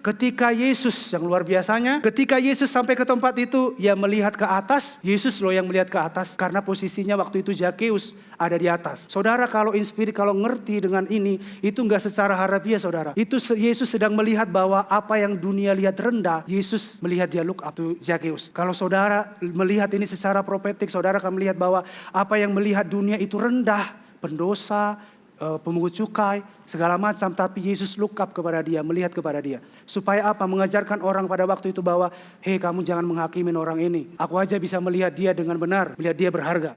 Ketika Yesus, yang luar biasanya, ketika Yesus sampai ke tempat itu, ia melihat ke atas. Yesus loh yang melihat ke atas, karena posisinya waktu itu Zakheus ada di atas. Saudara kalau kalau ngerti dengan ini, itu enggak secara harafiah saudara. Itu Yesus sedang melihat bahwa apa yang dunia lihat rendah, Yesus melihat dia look up to Zakheus. Kalau saudara melihat ini secara profetik, saudara akan melihat bahwa apa yang melihat dunia itu rendah, pendosa, pemungut cukai, segala macam. Tapi Yesus look up kepada dia, melihat kepada dia. Supaya apa? Mengajarkan orang pada waktu itu bahwa, hei kamu jangan menghakimin orang ini. Aku aja bisa melihat dia dengan benar, melihat dia berharga.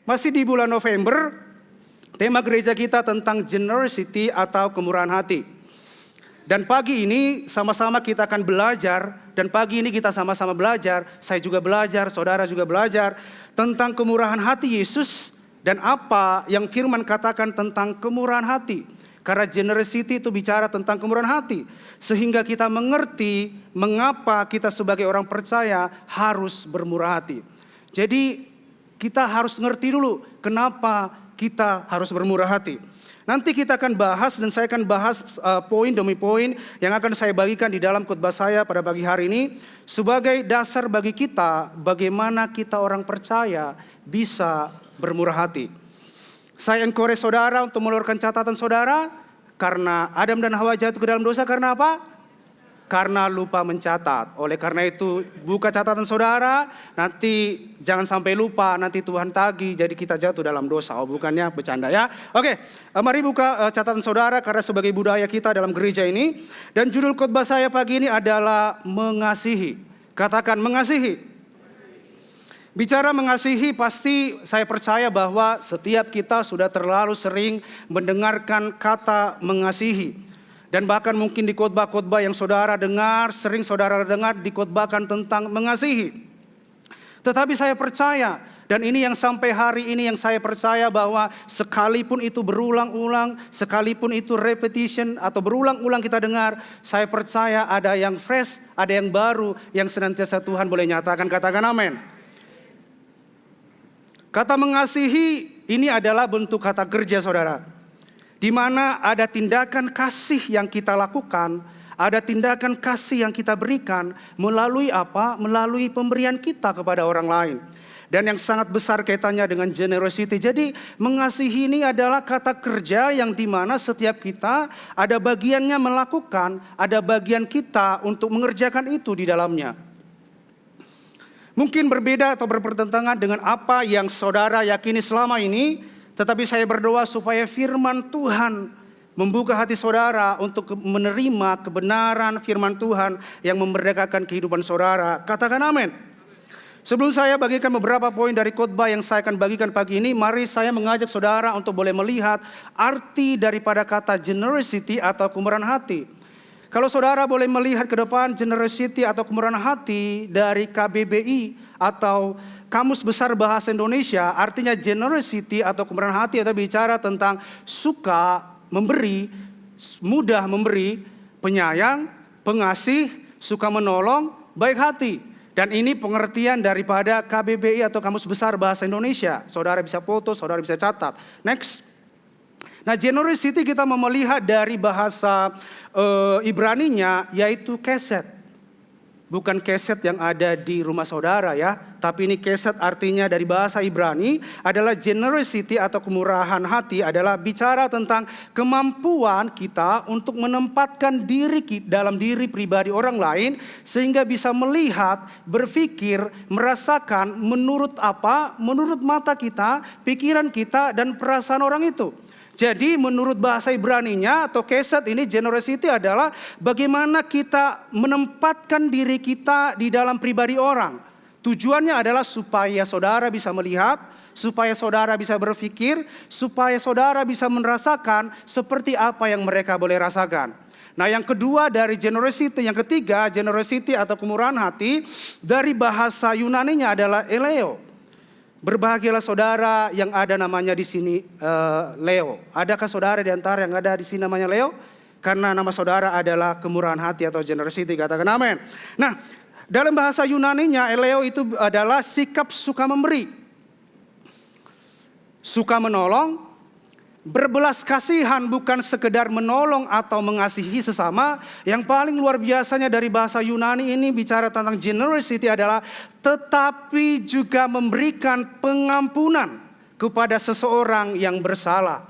Masih di bulan November, tema gereja kita tentang generosity atau kemurahan hati. Dan pagi ini sama-sama kita akan belajar, dan pagi ini kita sama-sama belajar, saya juga belajar, saudara juga belajar, tentang kemurahan hati Yesus, dan apa yang firman katakan tentang kemurahan hati. Karena generosity itu bicara tentang kemurahan hati. Sehingga kita mengerti mengapa kita sebagai orang percaya harus bermurah hati. Jadi kita harus ngerti dulu kenapa kita harus bermurah hati. Nanti kita akan bahas, dan saya akan bahas poin demi poin yang akan saya bagikan di dalam khotbah saya pada pagi hari ini. Sebagai dasar bagi kita bagaimana kita orang percaya bisa bermurah hati. Saya encourage saudara untuk mengeluarkan catatan saudara. Karena Adam dan Hawa jatuh ke dalam dosa karena apa? Karena lupa mencatat. Oleh karena itu buka catatan saudara, nanti jangan sampai lupa, nanti Tuhan tagih jadi kita jatuh dalam dosa. Oh bukannya bercanda ya. Oke, mari buka catatan saudara karena sebagai budaya kita dalam gereja ini. Dan judul khotbah saya pagi ini adalah mengasihi. Katakan mengasihi. Bicara mengasihi, pasti saya percaya bahwa setiap kita sudah terlalu sering mendengarkan kata mengasihi. Dan bahkan mungkin di khotbah-khotbah yang saudara dengar, sering saudara dengar dikhotbahkan tentang mengasihi. Tetapi saya percaya, dan ini yang sampai hari ini yang saya percaya bahwa sekalipun itu berulang-ulang, sekalipun itu repetition atau berulang-ulang kita dengar, saya percaya ada yang fresh, ada yang baru yang senantiasa Tuhan boleh nyatakan. Katakan amin. Kata mengasihi ini adalah bentuk kata kerja saudara. Di mana ada tindakan kasih yang kita lakukan, ada tindakan kasih yang kita berikan melalui apa? Melalui pemberian kita kepada orang lain. Dan yang sangat besar kaitannya dengan generosity. Jadi mengasihi ini adalah kata kerja yang dimana setiap kita ada bagiannya melakukan, ada bagian kita untuk mengerjakan itu di dalamnya. Mungkin berbeda atau berpertentangan dengan apa yang saudara yakini selama ini, tetapi saya berdoa supaya firman Tuhan membuka hati saudara untuk menerima kebenaran firman Tuhan yang memerdekakan kehidupan saudara. Katakan amin. Sebelum saya bagikan beberapa poin dari khotbah yang saya akan bagikan pagi ini, mari saya mengajak saudara untuk boleh melihat arti daripada kata generosity atau kemurahan hati. Kalau saudara boleh melihat ke depan generosity atau kemurahan hati dari KBBI atau Kamus Besar Bahasa Indonesia, artinya generosity atau kemurahan hati atau bicara tentang suka memberi, mudah memberi, penyayang, pengasih, suka menolong, baik hati. Dan ini pengertian daripada KBBI atau Kamus Besar Bahasa Indonesia. Saudara bisa foto, saudara bisa catat. Next. Nah, generosity kita mau melihat dari bahasa Ibraninya yaitu keset. Bukan keset yang ada di rumah saudara ya. Tapi ini keset artinya dari bahasa Ibrani adalah generosity atau kemurahan hati adalah bicara tentang kemampuan kita untuk menempatkan diri kita dalam diri pribadi orang lain. Sehingga bisa melihat, berpikir, merasakan menurut apa, menurut mata kita, pikiran kita dan perasaan orang itu. Jadi menurut bahasa Ibraninya atau keset ini generosity adalah bagaimana kita menempatkan diri kita di dalam pribadi orang. Tujuannya adalah supaya saudara bisa melihat, supaya saudara bisa berpikir, supaya saudara bisa merasakan seperti apa yang mereka boleh rasakan. Nah, yang kedua dari generosity, yang ketiga generosity atau kemurahan hati dari bahasa Yunaninya adalah eleo. Berbahagialah saudara yang ada namanya di sini Leo. Adakah saudara di antara yang ada di sini namanya Leo? Karena nama saudara adalah kemurahan hati atau generosity. Katakan amin. Nah, dalam bahasa Yunaninya eleo itu adalah sikap suka memberi, suka menolong, berbelas kasihan, bukan sekedar menolong atau mengasihi sesama. Yang paling luar biasanya dari bahasa Yunani ini bicara tentang generosity adalah tetapi juga memberikan pengampunan kepada seseorang yang bersalah.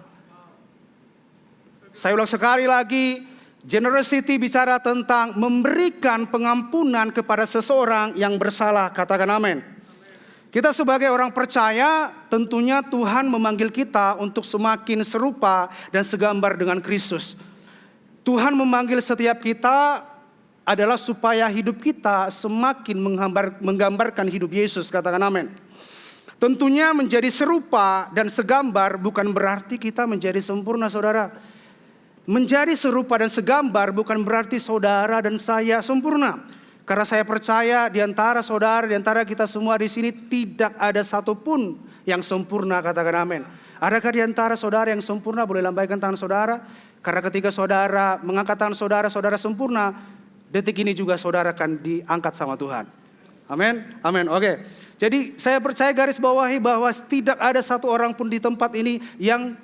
Saya ulang sekali lagi, generosity bicara tentang memberikan pengampunan kepada seseorang yang bersalah. Katakan amin. Kita sebagai orang percaya tentunya Tuhan memanggil kita untuk semakin serupa dan segambar dengan Kristus. Tuhan memanggil setiap kita adalah supaya hidup kita semakin menggambarkan hidup Yesus. Katakan amin. Tentunya menjadi serupa dan segambar bukan berarti kita menjadi sempurna, saudara. Menjadi serupa dan segambar bukan berarti saudara dan saya sempurna. Karena saya percaya di antara saudara, di antara kita semua di sini tidak ada satupun yang sempurna. Katakan amin. Adakah di antara saudara yang sempurna? Boleh lambaikan tangan saudara. Karena ketika saudara mengangkat tangan saudara, saudara sempurna. Detik ini juga saudara akan diangkat sama Tuhan. Amin. Amin. Oke. Jadi saya percaya garis bawahi bahwa tidak ada satu orang pun di tempat ini yang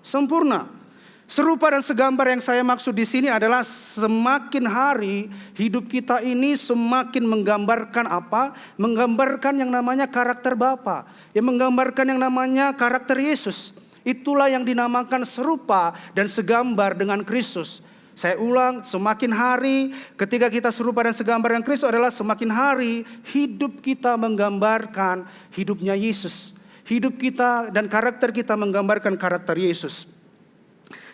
sempurna. Serupa dan segambar yang saya maksud di sini adalah semakin hari hidup kita ini semakin menggambarkan apa? Menggambarkan yang namanya karakter Bapa, yang menggambarkan yang namanya karakter Yesus. Itulah yang dinamakan serupa dan segambar dengan Kristus. Saya ulang, semakin hari ketika kita serupa dan segambar dengan Kristus adalah semakin hari hidup kita menggambarkan hidupnya Yesus. Hidup kita dan karakter kita menggambarkan karakter Yesus.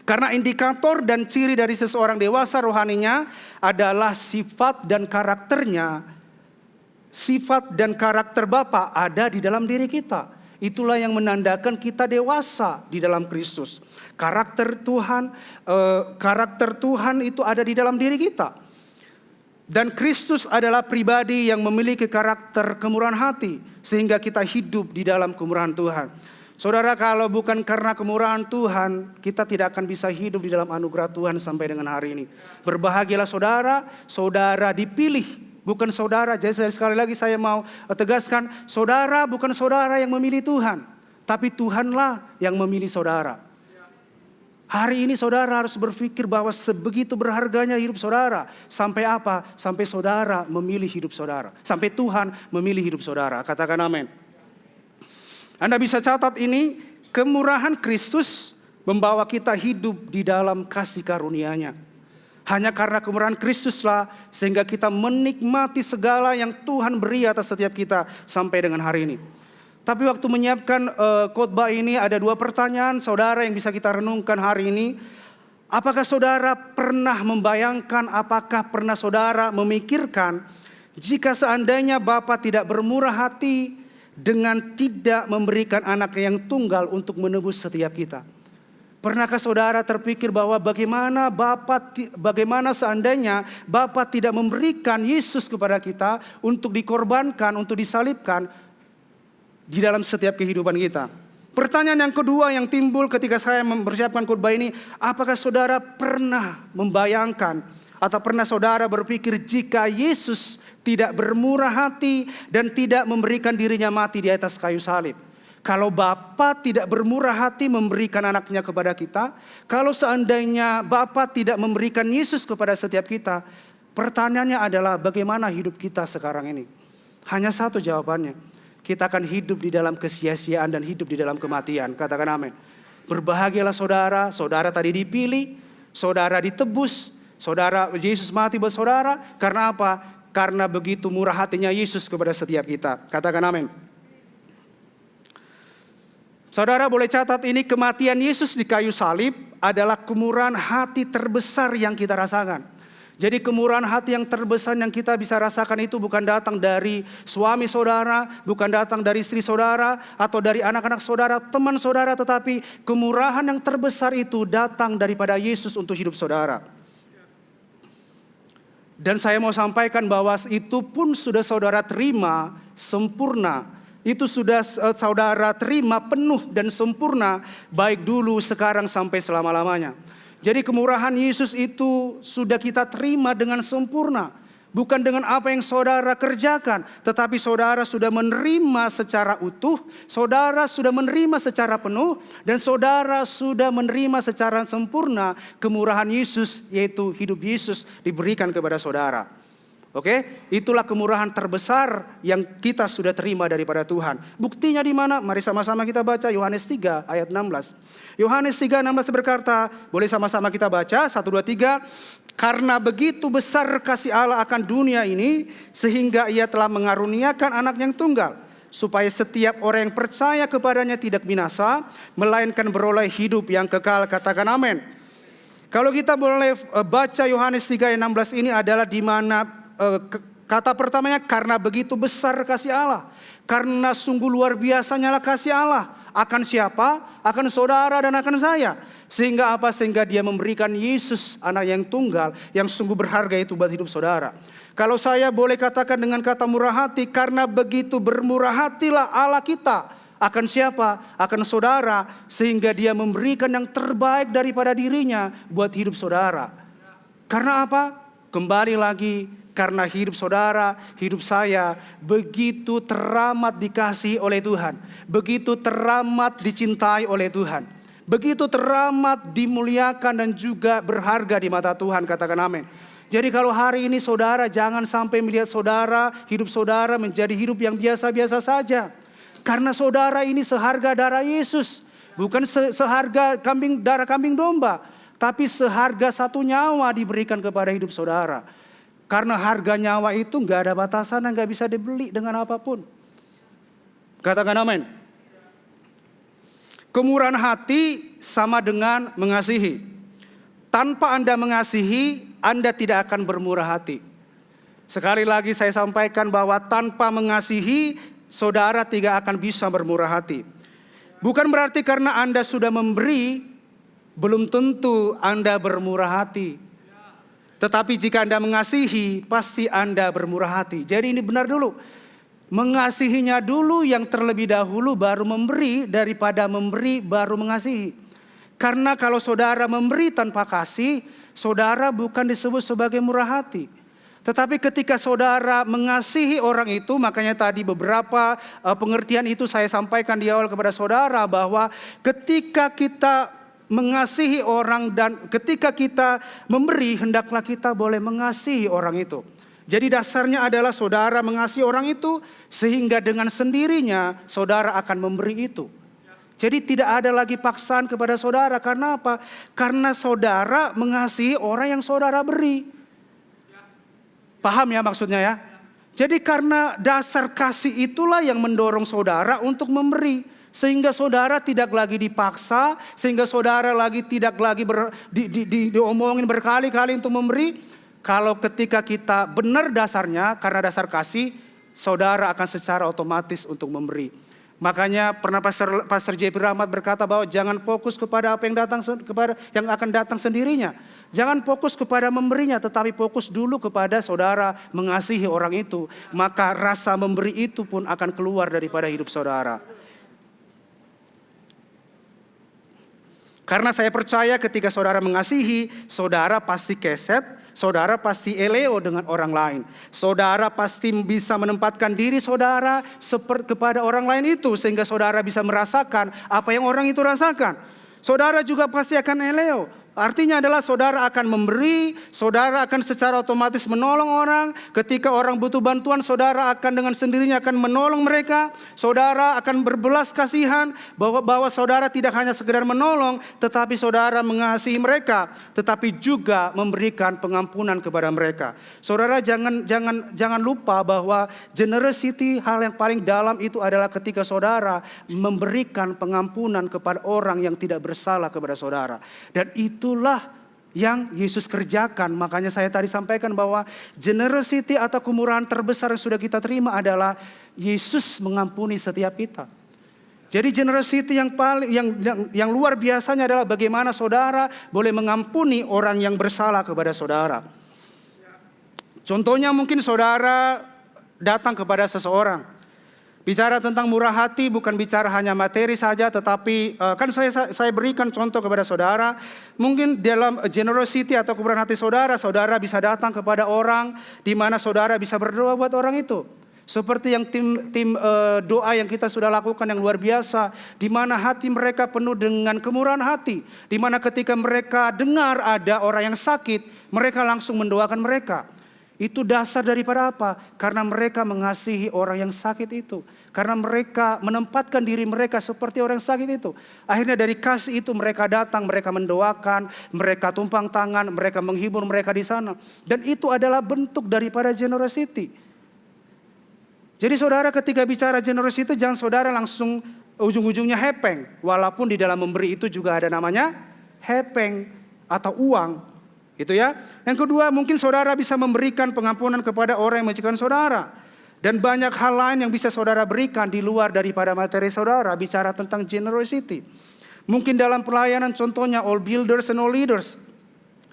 Karena indikator dan ciri dari seseorang dewasa rohaninya adalah sifat dan karakternya. Sifat dan karakter Bapa ada di dalam diri kita. Itulah yang menandakan kita dewasa di dalam Kristus. Karakter Tuhan itu ada di dalam diri kita. Dan Kristus adalah pribadi yang memiliki karakter kemurahan hati. Sehingga kita hidup di dalam kemurahan Tuhan. Saudara, kalau bukan karena kemurahan Tuhan, kita tidak akan bisa hidup di dalam anugerah Tuhan sampai dengan hari ini. Berbahagialah saudara, saudara dipilih, bukan saudara. Jadi sekali lagi saya mau tegaskan, saudara bukan saudara yang memilih Tuhan, tapi Tuhanlah yang memilih saudara. Hari ini saudara harus berpikir bahwa sebegitu berharganya hidup saudara. Sampai apa? Sampai saudara memilih hidup saudara. Sampai Tuhan memilih hidup saudara. Katakan amin. Anda bisa catat ini, kemurahan Kristus membawa kita hidup di dalam kasih karunia-Nya. Hanya karena kemurahan Kristuslah sehingga kita menikmati segala yang Tuhan beri atas setiap kita sampai dengan hari ini. Tapi waktu menyiapkan khotbah ini ada 2 pertanyaan saudara yang bisa kita renungkan hari ini. Apakah saudara pernah membayangkan, apakah pernah saudara memikirkan jika seandainya Bapa tidak bermurah hati dengan tidak memberikan anak yang tunggal untuk menebus setiap kita? Pernahkah saudara terpikir bahwa bagaimana seandainya Bapa tidak memberikan Yesus kepada kita untuk dikorbankan, untuk disalibkan di dalam setiap kehidupan kita? Pertanyaan yang kedua yang timbul ketika saya mempersiapkan khotbah ini, apakah saudara pernah membayangkan atau pernah saudara berpikir jika Yesus tidak bermurah hati dan tidak memberikan dirinya mati di atas kayu salib? Kalau Bapa tidak bermurah hati memberikan anaknya kepada kita, kalau seandainya Bapa tidak memberikan Yesus kepada setiap kita, pertanyaannya adalah bagaimana hidup kita sekarang ini? Hanya satu jawabannya. Kita akan hidup di dalam kesia-siaan dan hidup di dalam kematian. Katakan amin. Berbahagialah saudara, saudara tadi dipilih, saudara ditebus, saudara Yesus mati buat saudara. Karena apa? Karena begitu murah hatinya Yesus kepada setiap kita. Katakan amin. Saudara boleh catat ini, kematian Yesus di kayu salib adalah kemurahan hati terbesar yang kita rasakan. Jadi kemurahan hati yang terbesar yang kita bisa rasakan itu bukan datang dari suami saudara, bukan datang dari istri saudara, atau dari anak-anak saudara, teman saudara. Tetapi kemurahan yang terbesar itu datang daripada Yesus untuk hidup saudara. Dan saya mau sampaikan bahwa itu pun sudah saudara terima sempurna. Itu sudah saudara terima penuh dan sempurna, baik dulu, sekarang, sampai selama-lamanya. Jadi kemurahan Yesus itu sudah kita terima dengan sempurna. Bukan dengan apa yang saudara kerjakan, tetapi saudara sudah menerima secara utuh, saudara sudah menerima secara penuh, dan saudara sudah menerima secara sempurna kemurahan Yesus, yaitu hidup Yesus diberikan kepada saudara. Oke, itulah kemurahan terbesar yang kita sudah terima daripada Tuhan. Buktinya di mana? Mari sama-sama kita baca Yohanes 3 ayat 16. Yohanes 3:16 berkata, boleh sama-sama kita baca, 1, 2, 3. Karena begitu besar kasih Allah akan dunia ini, sehingga ia telah mengaruniakan anak yang tunggal, supaya setiap orang yang percaya kepadanya tidak binasa, melainkan beroleh hidup yang kekal. Katakan amin. Kalau kita boleh baca Yohanes 3 ayat 16 ini adalah di mana kata pertamanya, karena begitu besar kasih Allah. Karena sungguh luar biasanya lah kasih Allah. Akan siapa? Akan saudara dan akan saya. Sehingga apa? Sehingga dia memberikan Yesus, anak yang tunggal, yang sungguh berharga itu buat hidup saudara. Kalau saya boleh katakan dengan kata murah hati, karena begitu bermurah hatilah Allah kita. Akan siapa? Akan saudara. Sehingga dia memberikan yang terbaik daripada dirinya buat hidup saudara. Karena apa? Kembali lagi, karena hidup saudara, hidup saya begitu teramat dikasihi oleh Tuhan. Begitu teramat dicintai oleh Tuhan. Begitu teramat dimuliakan dan juga berharga di mata Tuhan. Katakan amin. Jadi kalau hari ini saudara jangan sampai melihat saudara, hidup saudara menjadi hidup yang biasa-biasa saja. Karena saudara ini seharga darah Yesus. Bukan seharga darah kambing domba. Tapi seharga satu nyawa diberikan kepada hidup saudara. Karena harga nyawa itu gak ada batasan dan gak bisa dibeli dengan apapun. Katakan amin. Kemurahan hati sama dengan mengasihi. Tanpa Anda mengasihi, Anda tidak akan bermurah hati. Sekali lagi saya sampaikan bahwa tanpa mengasihi, saudara tidak akan bisa bermurah hati. Bukan berarti karena Anda sudah memberi, belum tentu Anda bermurah hati. Tetapi jika Anda mengasihi, pasti Anda bermurah hati. Jadi ini benar dulu. Mengasihinya dulu yang terlebih dahulu, baru memberi, daripada memberi baru mengasihi. Karena kalau saudara memberi tanpa kasih, saudara bukan disebut sebagai murah hati. Tetapi ketika saudara mengasihi orang itu, makanya tadi beberapa pengertian itu saya sampaikan di awal kepada saudara, bahwa ketika kita mengasihi orang dan ketika kita memberi, hendaklah kita boleh mengasihi orang itu. Jadi dasarnya adalah saudara mengasihi orang itu, sehingga dengan sendirinya saudara akan memberi itu. Jadi tidak ada lagi paksaan kepada saudara. Karena apa? Karena saudara mengasihi orang yang saudara beri. Paham ya maksudnya ya? Jadi karena dasar kasih itulah yang mendorong saudara untuk memberi. Sehingga saudara tidak lagi dipaksa. Sehingga saudara tidak lagi diomongin berkali-kali untuk memberi. Kalau ketika kita benar dasarnya karena dasar kasih, saudara akan secara otomatis untuk memberi. Makanya pernah Pastor J.P. Rahmat berkata bahwa jangan fokus kepada apa yang akan datang sendirinya. Jangan fokus kepada memberinya, tetapi fokus dulu kepada saudara mengasihi orang itu. Maka rasa memberi itu pun akan keluar daripada hidup saudara. Karena saya percaya ketika saudara mengasihi, saudara pasti keset, saudara pasti eleo dengan orang lain. Saudara pasti bisa menempatkan diri saudara seperti kepada orang lain itu. Sehingga saudara bisa merasakan apa yang orang itu rasakan. Saudara juga pasti akan eleo. Artinya adalah saudara akan memberi, saudara akan secara otomatis menolong orang. Ketika orang butuh bantuan, saudara akan dengan sendirinya akan menolong mereka. Saudara akan berbelas kasihan bahwa saudara tidak hanya sekedar menolong, tetapi saudara mengasihi mereka, tetapi juga memberikan pengampunan kepada mereka. Saudara jangan lupa bahwa generosity, hal yang paling dalam itu adalah ketika saudara memberikan pengampunan kepada orang yang tidak bersalah kepada saudara. Dan itulah yang Yesus kerjakan. Makanya saya tadi sampaikan bahwa generosity atau kemurahan terbesar yang sudah kita terima adalah Yesus mengampuni setiap kita. Jadi generosity yang luar biasanya adalah bagaimana saudara boleh mengampuni orang yang bersalah kepada saudara. Contohnya mungkin saudara datang kepada seseorang. Bicara tentang murah hati bukan bicara hanya materi saja, tetapi kan saya berikan contoh kepada saudara. Mungkin dalam generosity atau kemurahan hati saudara, saudara bisa datang kepada orang di mana saudara bisa berdoa buat orang itu. Seperti yang tim doa yang kita sudah lakukan yang luar biasa, di mana hati mereka penuh dengan kemurahan hati, di mana ketika mereka dengar ada orang yang sakit, mereka langsung mendoakan mereka. Itu dasar daripada apa? Karena mereka mengasihi orang yang sakit itu. Karena mereka menempatkan diri mereka seperti orang yang sakit itu. Akhirnya dari kasih itu mereka datang, mereka mendoakan, mereka tumpang tangan, mereka menghibur mereka di sana. Dan itu adalah bentuk daripada generosity. Jadi saudara ketika bicara generosity jangan saudara langsung ujung-ujungnya hepeng. Walaupun di dalam memberi itu juga ada namanya hepeng atau uang. Itu ya. Yang kedua mungkin saudara bisa memberikan pengampunan kepada orang yang mencegah saudara. Dan banyak hal lain yang bisa saudara berikan di luar daripada materi saudara. Bicara tentang generosity. Mungkin dalam pelayanan contohnya all builders and all leaders.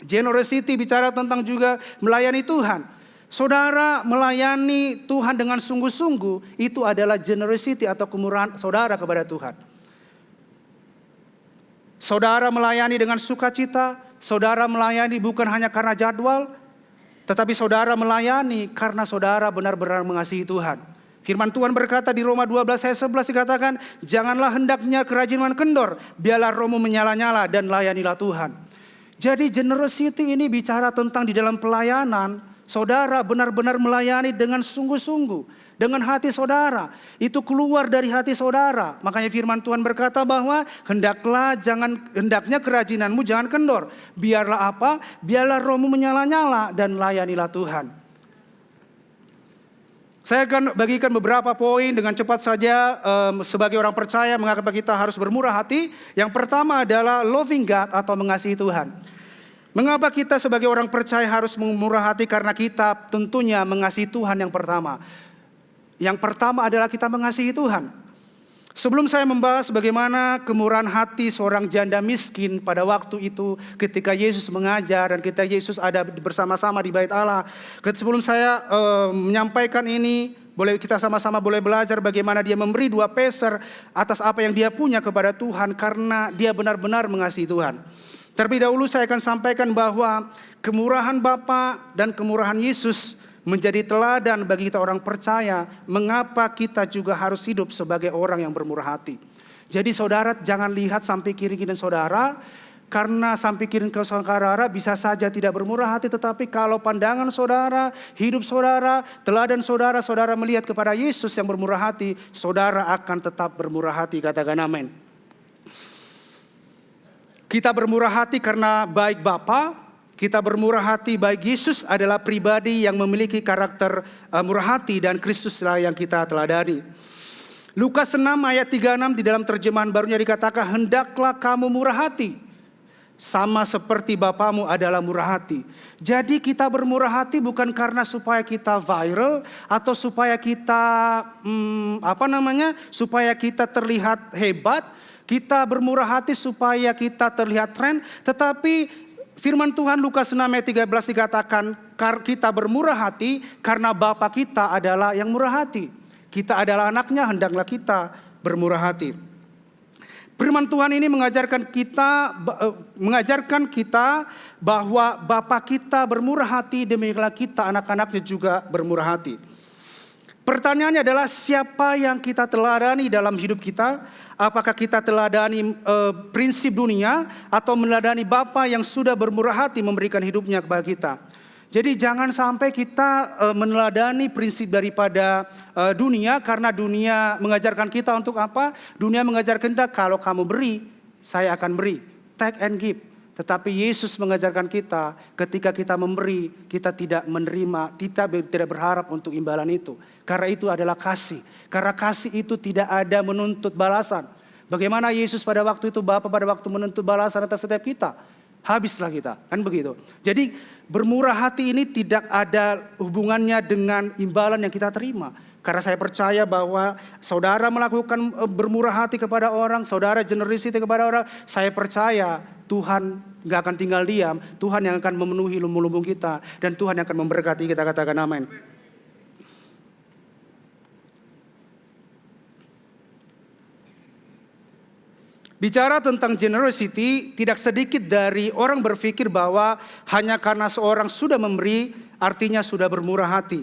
Generosity bicara tentang juga melayani Tuhan. Saudara melayani Tuhan dengan sungguh-sungguh. Itu adalah generosity atau kemurahan saudara kepada Tuhan. Saudara melayani dengan sukacita. Saudara melayani bukan hanya karena jadwal, tetapi saudara melayani karena saudara benar-benar mengasihi Tuhan. Firman Tuhan berkata di Roma 12 ayat 11 dikatakan, janganlah hendaknya kerajinan kendor, biarlah rohmu menyala-nyala dan layanilah Tuhan. Jadi generosity ini bicara tentang di dalam pelayanan, saudara benar-benar melayani dengan sungguh-sungguh. Dengan hati saudara, itu keluar dari hati saudara. Makanya firman Tuhan berkata bahwa hendaknya kerajinanmu jangan kendor. Biarlah apa? Biarlah rohmu menyala-nyala dan layanilah Tuhan. Saya akan bagikan beberapa poin dengan cepat saja sebagai orang percaya mengapa kita harus bermurah hati. Yang pertama adalah loving God atau mengasihi Tuhan. Mengapa kita sebagai orang percaya harus memurah hati? Karena kita tentunya mengasihi Tuhan yang pertama. Yang pertama adalah kita mengasihi Tuhan. Sebelum saya membahas bagaimana kemurahan hati seorang janda miskin pada waktu itu ketika Yesus mengajar dan ketika Yesus ada bersama-sama di Bait Allah. Sebelum saya menyampaikan ini, kita sama-sama boleh belajar bagaimana dia memberi 2 peser atas apa yang dia punya kepada Tuhan karena dia benar-benar mengasihi Tuhan. Terlebih dahulu saya akan sampaikan bahwa kemurahan Bapa dan kemurahan Yesus menjadi teladan bagi kita orang percaya, mengapa kita juga harus hidup sebagai orang yang bermurah hati. Jadi saudara jangan lihat sampai kiri-kiri saudara, karena sampai kiri ke saudara bisa saja tidak bermurah hati, tetapi kalau pandangan saudara, hidup saudara, teladan saudara, saudara melihat kepada Yesus yang bermurah hati, saudara akan tetap bermurah hati, katakan amin. Kita bermurah hati karena baik Bapa, kita bermurah hati baik Yesus adalah pribadi yang memiliki karakter murah hati dan Kristuslah yang kita teladani. Lukas 6 ayat 36 di dalam terjemahan barunya dikatakan, hendaklah kamu murah hati, sama seperti Bapamu adalah murah hati. Jadi kita bermurah hati bukan karena supaya kita viral atau supaya kita supaya kita terlihat hebat. Kita bermurah hati supaya kita terlihat tren. Tetapi firman Tuhan Lukas 6 ayat 13 dikatakan, kita bermurah hati karena Bapa kita adalah yang murah hati. Kita adalah anaknya, hendaklah kita bermurah hati. Firman Tuhan ini mengajarkan kita bahwa Bapa kita bermurah hati, demikianlah kita anak-anaknya juga bermurah hati. Pertanyaannya adalah siapa yang kita teladani dalam hidup kita? Apakah kita teladani prinsip dunia atau meneladani Bapa yang sudah bermurah hati memberikan hidupnya kepada kita? Jadi jangan sampai kita meneladani prinsip daripada dunia, karena dunia mengajarkan kita untuk apa? Dunia mengajarkan kita kalau kamu beri, saya akan beri. Take and give. Tetapi Yesus mengajarkan kita ketika kita memberi, kita tidak menerima, kita tidak berharap untuk imbalan itu. Karena itu adalah kasih. Karena kasih itu tidak ada menuntut balasan. Bagaimana Yesus pada waktu itu, Bapa pada waktu menuntut balasan atas setiap kita? Habislah kita, kan begitu. Jadi bermurah hati ini tidak ada hubungannya dengan imbalan yang kita terima. Karena saya percaya bahwa saudara melakukan bermurah hati kepada orang, saudara generosity kepada orang, saya percaya Tuhan gak akan tinggal diam. Tuhan yang akan memenuhi lumbung-lumbung kita, dan Tuhan yang akan memberkati kita, katakan amin. Bicara tentang generosity, tidak sedikit dari orang berpikir bahwa hanya karena seorang sudah memberi, artinya sudah bermurah hati.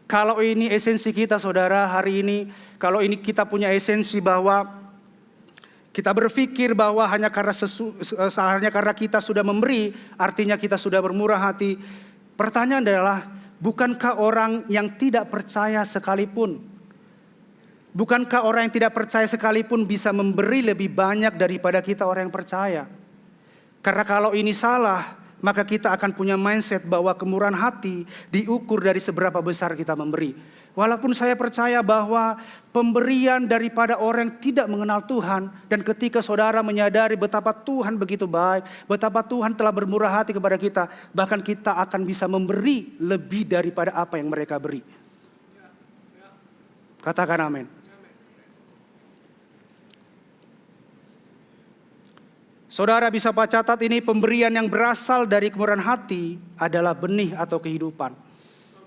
Kalau ini esensi kita saudara hari ini, kalau ini kita punya esensi bahwa kita berpikir bahwa hanya karena kita sudah memberi, artinya kita sudah bermurah hati. Pertanyaan adalah, bukankah orang yang tidak percaya sekalipun, bukankah orang yang tidak percaya sekalipun bisa memberi lebih banyak daripada kita orang yang percaya? Karena kalau ini salah, maka kita akan punya mindset bahwa kemurahan hati diukur dari seberapa besar kita memberi. Walaupun saya percaya bahwa pemberian daripada orang yang tidak mengenal Tuhan, dan ketika saudara menyadari betapa Tuhan begitu baik, betapa Tuhan telah bermurah hati kepada kita, bahkan kita akan bisa memberi lebih daripada apa yang mereka beri. Katakan amin. Saudara bisa catat ini, pemberian yang berasal dari kemurahan hati adalah benih atau kehidupan.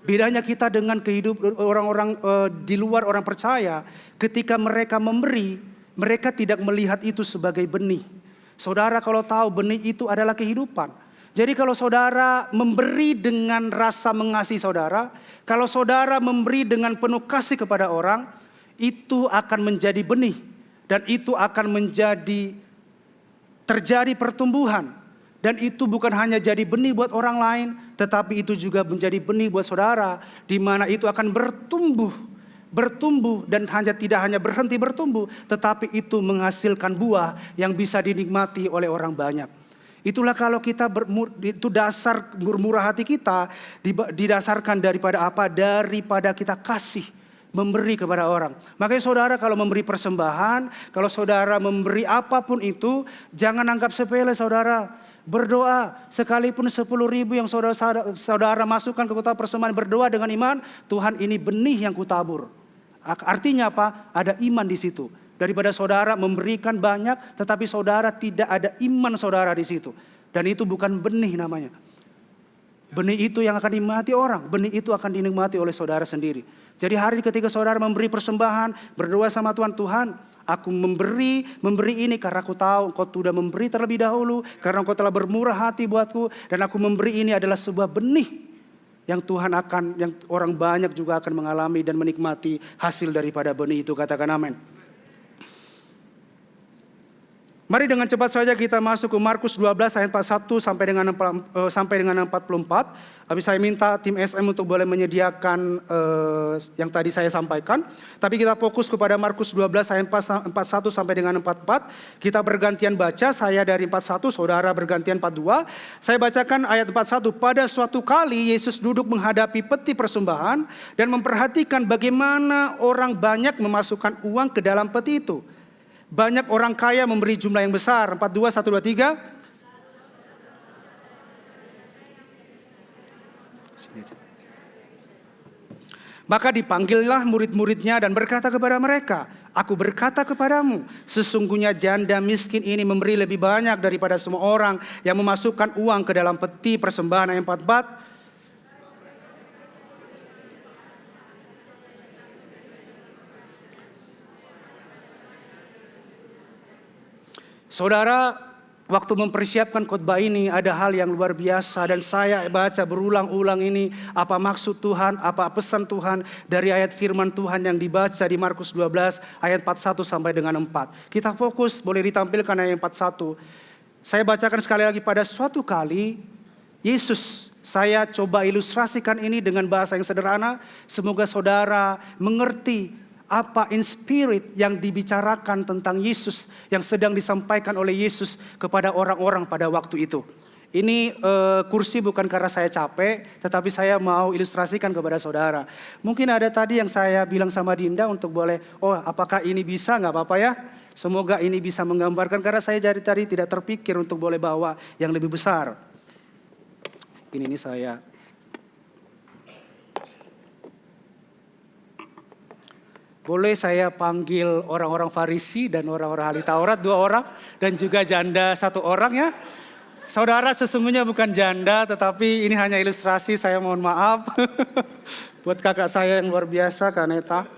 Bedanya kita dengan orang-orang di luar orang percaya, ketika mereka memberi, mereka tidak melihat itu sebagai benih. Saudara kalau tahu benih itu adalah kehidupan. Jadi kalau saudara memberi dengan rasa mengasihi saudara, kalau saudara memberi dengan penuh kasih kepada orang, itu akan menjadi benih. Dan itu akan terjadi pertumbuhan. Dan itu bukan hanya jadi benih buat orang lain, tetapi itu juga menjadi benih buat saudara, di mana itu akan bertumbuh dan tidak hanya berhenti bertumbuh, tetapi itu menghasilkan buah yang bisa dinikmati oleh orang banyak. Itulah kalau kita itu dasar bermurah hati kita didasarkan daripada apa? Daripada kita kasih, memberi kepada orang. Makanya saudara kalau memberi persembahan, kalau saudara memberi apapun itu, jangan anggap sepele saudara. Berdoa, sekalipun 10.000 yang saudara masukkan ke kotak persembahan, berdoa dengan iman, Tuhan ini benih yang kutabur. Artinya apa? Ada iman di situ. Daripada saudara memberikan banyak, tetapi saudara tidak ada iman saudara di situ. Dan itu bukan benih namanya. Benih itu yang akan dinikmati orang. Benih itu akan dinikmati oleh saudara sendiri. Jadi hari ketika saudara memberi persembahan, berdoa sama Tuhan, Tuhan, aku memberi ini karena aku tahu Engkau sudah memberi terlebih dahulu, karena Engkau telah bermurah hati buatku, dan aku memberi ini adalah sebuah benih yang yang orang banyak juga akan mengalami dan menikmati hasil daripada benih itu. Katakan amin. Mari dengan cepat saja kita masuk ke Markus 12 ayat 41 sampai dengan 44. Saya minta tim SM untuk boleh menyediakan yang tadi saya sampaikan. Tapi kita fokus kepada Markus 12 ayat 41 sampai dengan 44. Kita bergantian baca, saya dari 41, saudara bergantian 42. Saya bacakan ayat 41. Pada suatu kali Yesus duduk menghadapi peti persembahan dan memperhatikan bagaimana orang banyak memasukkan uang ke dalam peti itu. Banyak orang kaya memberi jumlah yang besar. 42, 1, 2, 3. Maka dipanggillah murid-muridnya dan berkata kepada mereka, aku berkata kepadamu, sesungguhnya janda miskin ini memberi lebih banyak daripada semua orang yang memasukkan uang ke dalam peti persembahan. Ayat 44. Saudara, waktu mempersiapkan khotbah ini ada hal yang luar biasa dan saya baca berulang-ulang ini apa maksud Tuhan, apa pesan Tuhan dari ayat firman Tuhan yang dibaca di Markus 12 ayat 41 sampai dengan 4. Kita fokus, boleh ditampilkan ayat 41. Saya bacakan sekali lagi. Pada suatu kali Yesus, saya coba ilustrasikan ini dengan bahasa yang sederhana, semoga saudara mengerti apa in spirit yang dibicarakan tentang Yesus yang sedang disampaikan oleh Yesus kepada orang-orang pada waktu itu. Ini kursi bukan karena saya capek, tetapi saya mau ilustrasikan kepada saudara. Mungkin ada tadi yang saya bilang sama Dinda untuk boleh, apakah ini bisa, nggak apa-apa ya. Semoga ini bisa menggambarkan, karena saya dari tadi tidak terpikir untuk boleh bawa yang lebih besar. Mungkin ini saya. Boleh saya panggil orang-orang Farisi dan orang-orang ahli Taurat 2 orang dan juga janda 1 orang ya. Saudara sesungguhnya bukan janda, tetapi ini hanya ilustrasi, saya mohon maaf. Buat kakak saya yang luar biasa, Kak Neta.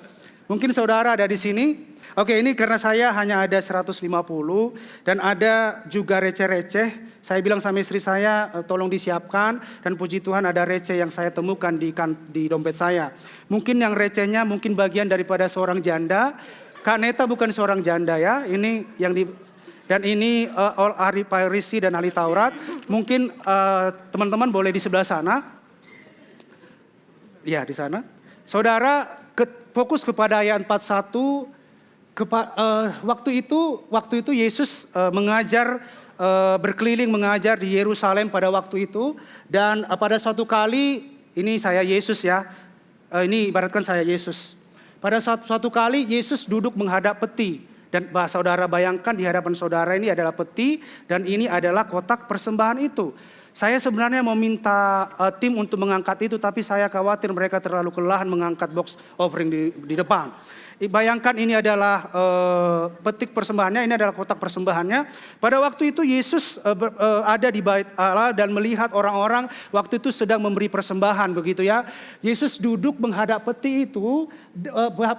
Mungkin saudara ada di sini. Oke, ini karena saya hanya ada 150 dan ada juga receh-receh. Saya bilang sama istri saya, tolong disiapkan, dan puji Tuhan ada receh yang saya temukan di dompet saya. Mungkin yang recehnya mungkin bagian daripada seorang janda. Kak Neta bukan seorang janda ya. Ini yang dan ini ahli Farisi dan ahli Taurat. Mungkin teman-teman boleh di sebelah sana. Ya, di sana. Saudara fokus kepada ayat 41. Waktu itu Yesus mengajar, berkeliling mengajar di Yerusalem pada waktu itu. Dan pada suatu kali, ini saya Yesus ya, ini ibaratkan saya Yesus. Pada suatu kali Yesus duduk menghadap peti. Dan saudara bayangkan di hadapan saudara ini adalah peti dan ini adalah kotak persembahan itu. Saya sebenarnya mau minta tim untuk mengangkat itu, tapi saya khawatir mereka terlalu kelelahan mengangkat box offering di depan. Bayangkan ini adalah petik persembahannya, ini adalah kotak persembahannya. Pada waktu itu Yesus ada di bait Allah dan melihat orang-orang waktu itu sedang memberi persembahan begitu ya. Yesus duduk menghadap peti itu,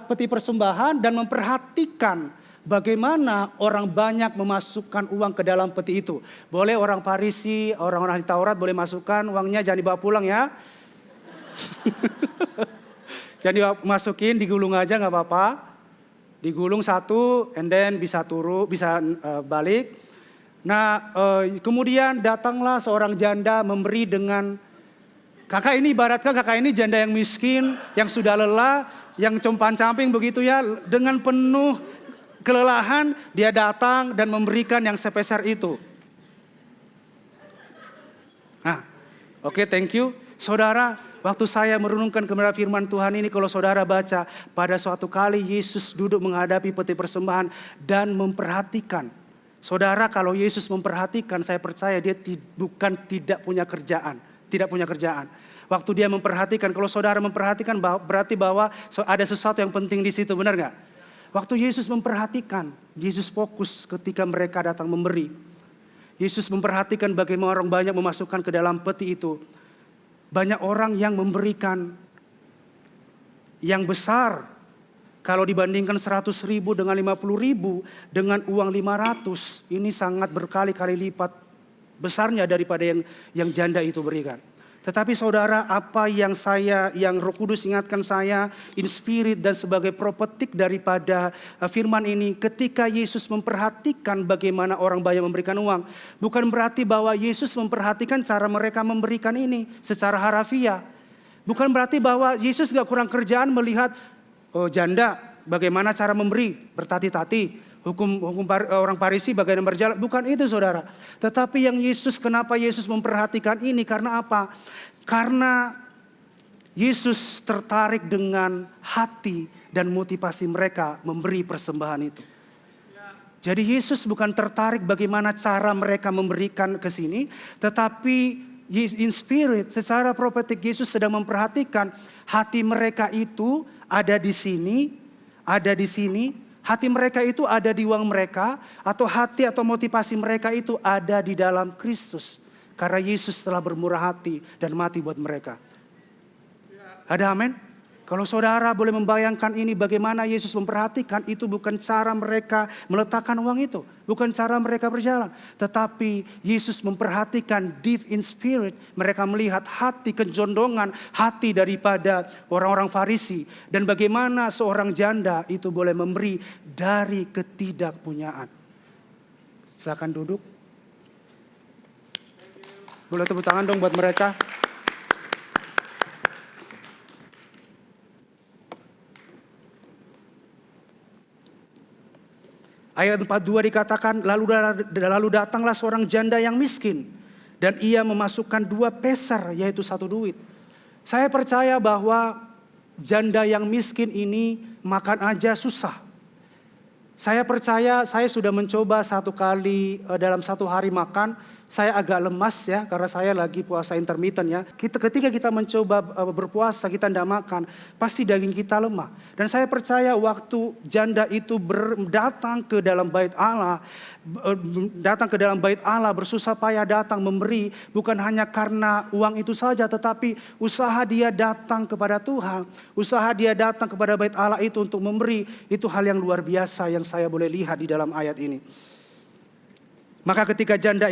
peti persembahan, dan memperhatikan bagaimana orang banyak memasukkan uang ke dalam peti itu. Boleh orang Farisi, orang-orang ahli Taurat boleh masukkan uangnya, jangan dibawa pulang ya. Jangan dimasukin, digulung aja nggak apa-apa. Digulung 1, and then bisa balik. Nah, kemudian datanglah seorang janda memberi dengan, kakak ini ibaratkan kakak ini janda yang miskin, yang sudah lelah, yang compang-camping begitu ya, dengan penuh kelelahan dia datang dan memberikan yang sepeser itu. Nah, oke, thank you. Saudara, waktu saya merenungkan kebenaran firman Tuhan ini, kalau saudara baca, pada suatu kali Yesus duduk menghadapi peti persembahan dan memperhatikan. Saudara, kalau Yesus memperhatikan, saya percaya dia bukan tidak punya kerjaan. Waktu dia memperhatikan, kalau saudara memperhatikan berarti bahwa ada sesuatu yang penting di situ, benar nggak? Waktu Yesus memperhatikan, Yesus fokus ketika mereka datang memberi. Yesus memperhatikan bagaimana orang banyak memasukkan ke dalam peti itu. Banyak orang yang memberikan yang besar. Kalau dibandingkan 100.000 dengan 50.000 dengan uang 500, ini sangat berkali-kali lipat besarnya daripada yang janda itu berikan. Tetapi saudara, apa yang Roh Kudus ingatkan saya, in spirit dan sebagai propetik daripada firman ini, ketika Yesus memperhatikan bagaimana orang banyak memberikan uang, bukan berarti bahwa Yesus memperhatikan cara mereka memberikan ini secara harafiah. Bukan berarti bahwa Yesus gak kurang kerjaan melihat janda bagaimana cara memberi, bertati-tati. Hukum orang Farisi bagaimana berjalan, bukan itu saudara. Tetapi kenapa Yesus memperhatikan ini, karena apa? Karena Yesus tertarik dengan hati dan motivasi mereka memberi persembahan itu. Jadi Yesus bukan tertarik bagaimana cara mereka memberikan ke sini, tetapi in spirit, secara prophetic Yesus sedang memperhatikan hati mereka itu ada di sini, hati mereka itu ada di uang mereka, atau hati atau motivasi mereka itu ada di dalam Kristus. Karena Yesus telah bermurah hati dan mati buat mereka. Ada amin? Kalau saudara boleh membayangkan ini, bagaimana Yesus memperhatikan, itu bukan cara mereka meletakkan uang itu. Bukan cara mereka berjalan. Tetapi Yesus memperhatikan deep in spirit. Mereka melihat hati kecondongan, hati daripada orang-orang Farisi. Dan bagaimana seorang janda itu boleh memberi dari ketidakpunyaan. Silakan duduk. Boleh tepuk tangan dong buat mereka. Ayat 42 dikatakan, lalu datanglah seorang janda yang miskin, dan ia memasukkan 2 peser, yaitu 1 duit. Saya percaya bahwa janda yang miskin ini makan aja susah. Saya percaya, saya sudah mencoba 1 kali dalam 1 hari makan. Saya agak lemas ya, karena saya lagi puasa intermittent ya. Ketika kita mencoba berpuasa, kita tidak makan, pasti daging kita lemah. Dan saya percaya waktu janda itu datang ke dalam bait Allah, bersusah payah datang memberi, bukan hanya karena uang itu saja, tetapi usaha dia datang kepada Tuhan, usaha dia datang kepada bait Allah itu untuk memberi, itu hal yang luar biasa yang saya boleh lihat di dalam ayat ini. Maka ketika janda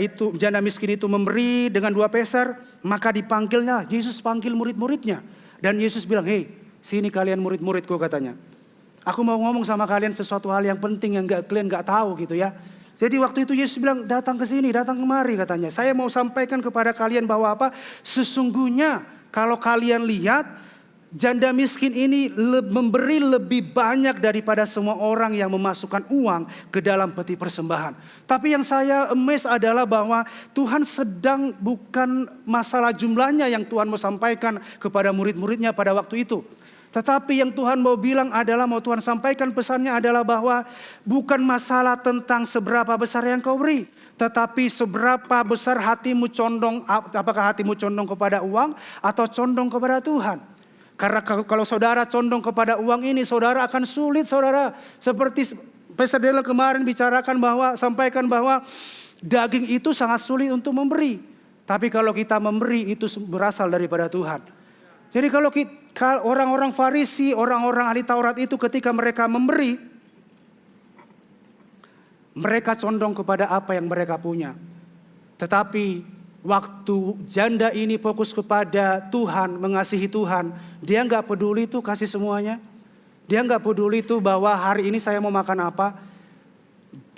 miskin itu memberi dengan 2 peser, maka dipanggilnya, Yesus panggil murid-muridnya. Dan Yesus bilang, hei, sini kalian murid-muridku, katanya. Aku mau ngomong sama kalian sesuatu hal yang penting yang kalian gak tahu gitu ya. Jadi waktu itu Yesus bilang, datang ke sini, datang kemari, katanya. Saya mau sampaikan kepada kalian bahwa apa? Sesungguhnya kalau kalian lihat, janda miskin ini memberi lebih banyak daripada semua orang yang memasukkan uang ke dalam peti persembahan. Tapi yang saya amazed adalah bahwa Tuhan sedang bukan masalah jumlahnya yang Tuhan mau sampaikan kepada murid-muridnya pada waktu itu. Tetapi yang Tuhan mau bilang adalah, mau Tuhan sampaikan pesannya adalah bahwa bukan masalah tentang seberapa besar yang kau beri, tetapi seberapa besar hatimu condong, apakah hatimu condong kepada uang atau condong kepada Tuhan. Karena kalau saudara condong kepada uang ini, saudara akan sulit, saudara. Seperti Pastor Dela kemarin sampaikan bahwa daging itu sangat sulit untuk memberi. Tapi kalau kita memberi, itu berasal daripada Tuhan. Jadi kalau orang-orang Farisi, orang-orang ahli Taurat itu ketika mereka memberi, mereka condong kepada apa yang mereka punya. Tetapi waktu janda ini fokus kepada Tuhan, mengasihi Tuhan, dia gak peduli tuh kasih semuanya. Dia gak peduli tuh bahwa hari ini saya mau makan apa.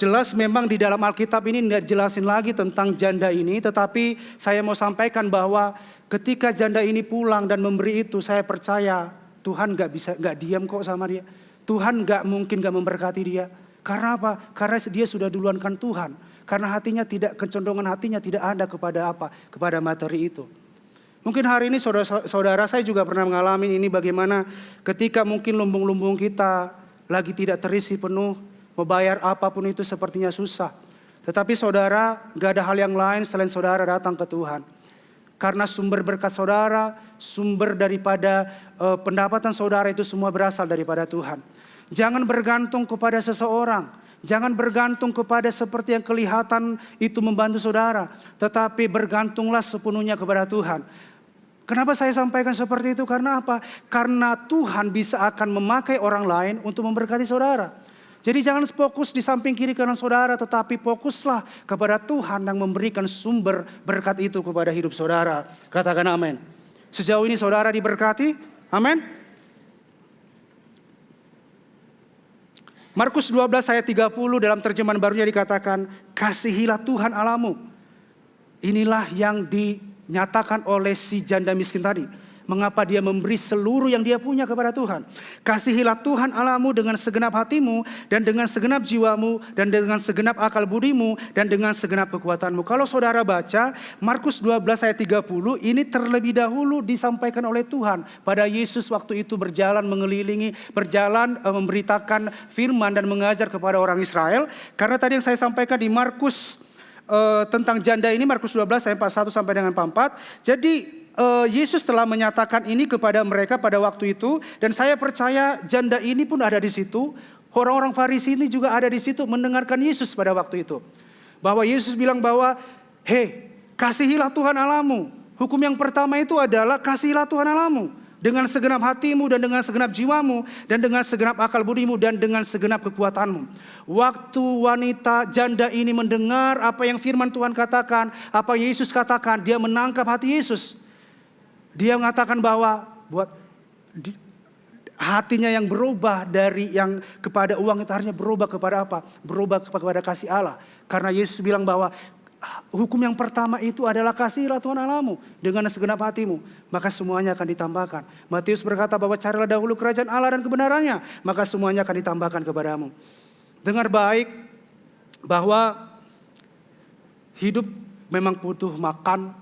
Jelas memang di dalam Alkitab ini tidak jelasin lagi tentang janda ini. Tetapi saya mau sampaikan bahwa ketika janda ini pulang dan memberi itu, saya percaya Tuhan gak diam kok sama dia. Tuhan gak mungkin gak memberkati dia. Karena apa? Karena dia sudah duluankan Tuhan. Karena kecondongan hatinya tidak ada kepada apa? Kepada materi itu. Mungkin hari ini saudara saya juga pernah mengalami ini, bagaimana ketika mungkin lumbung-lumbung kita lagi tidak terisi penuh, membayar apapun itu sepertinya susah. Tetapi saudara, gak ada hal yang lain selain saudara datang ke Tuhan. Karena sumber berkat saudara, sumber daripada pendapatan saudara itu semua berasal daripada Tuhan. Jangan bergantung kepada seseorang. Jangan bergantung kepada seperti yang kelihatan itu membantu saudara. Tetapi bergantunglah sepenuhnya kepada Tuhan. Kenapa saya sampaikan seperti itu? Karena apa? Karena Tuhan bisa akan memakai orang lain untuk memberkati saudara. Jadi jangan fokus di samping kiri kanan saudara, tetapi fokuslah kepada Tuhan yang memberikan sumber berkat itu kepada hidup saudara. Katakan amin. Sejauh ini saudara diberkati? Amin. Markus 12 ayat 30 dalam terjemahan barunya dikatakan, kasihilah Tuhan Allahmu. Inilah yang dinyatakan oleh si janda miskin tadi. Mengapa dia memberi seluruh yang dia punya kepada Tuhan. Kasihilah Tuhan Allahmu dengan segenap hatimu, dan dengan segenap jiwamu, dan dengan segenap akal budimu, dan dengan segenap kekuatanmu. Kalau saudara baca Markus 12 ayat 30, ini terlebih dahulu disampaikan oleh Tuhan pada Yesus waktu itu berjalan mengelilingi, berjalan memberitakan firman dan mengajar kepada orang Israel. Karena tadi yang saya sampaikan di Markus tentang janda ini, Markus 12 ayat 41 sampai dengan 44. Jadi Yesus telah menyatakan ini kepada mereka pada waktu itu, dan saya percaya janda ini pun ada di situ. Orang-orang Farisi ini juga ada di situ mendengarkan Yesus pada waktu itu. Bahwa Yesus bilang bahwa, hei, kasihilah Tuhan Allahmu. Hukum yang pertama itu adalah kasihilah Tuhan Allahmu dengan segenap hatimu, dan dengan segenap jiwamu, dan dengan segenap akal budimu, dan dengan segenap kekuatanmu. Waktu wanita janda ini mendengar apa yang firman Tuhan katakan, apa yang Yesus katakan, dia menangkap hati Yesus. Dia mengatakan bahwa hatinya yang berubah dari yang kepada uang itu harusnya berubah kepada apa? Berubah kepada kasih Allah. Karena Yesus bilang bahwa hukum yang pertama itu adalah kasihilah Tuhan Allahmu dengan segenap hatimu, maka semuanya akan ditambahkan. Matius berkata bahwa carilah dahulu kerajaan Allah dan kebenarannya, maka semuanya akan ditambahkan kepadamu. Dengar baik bahwa hidup memang butuh makan,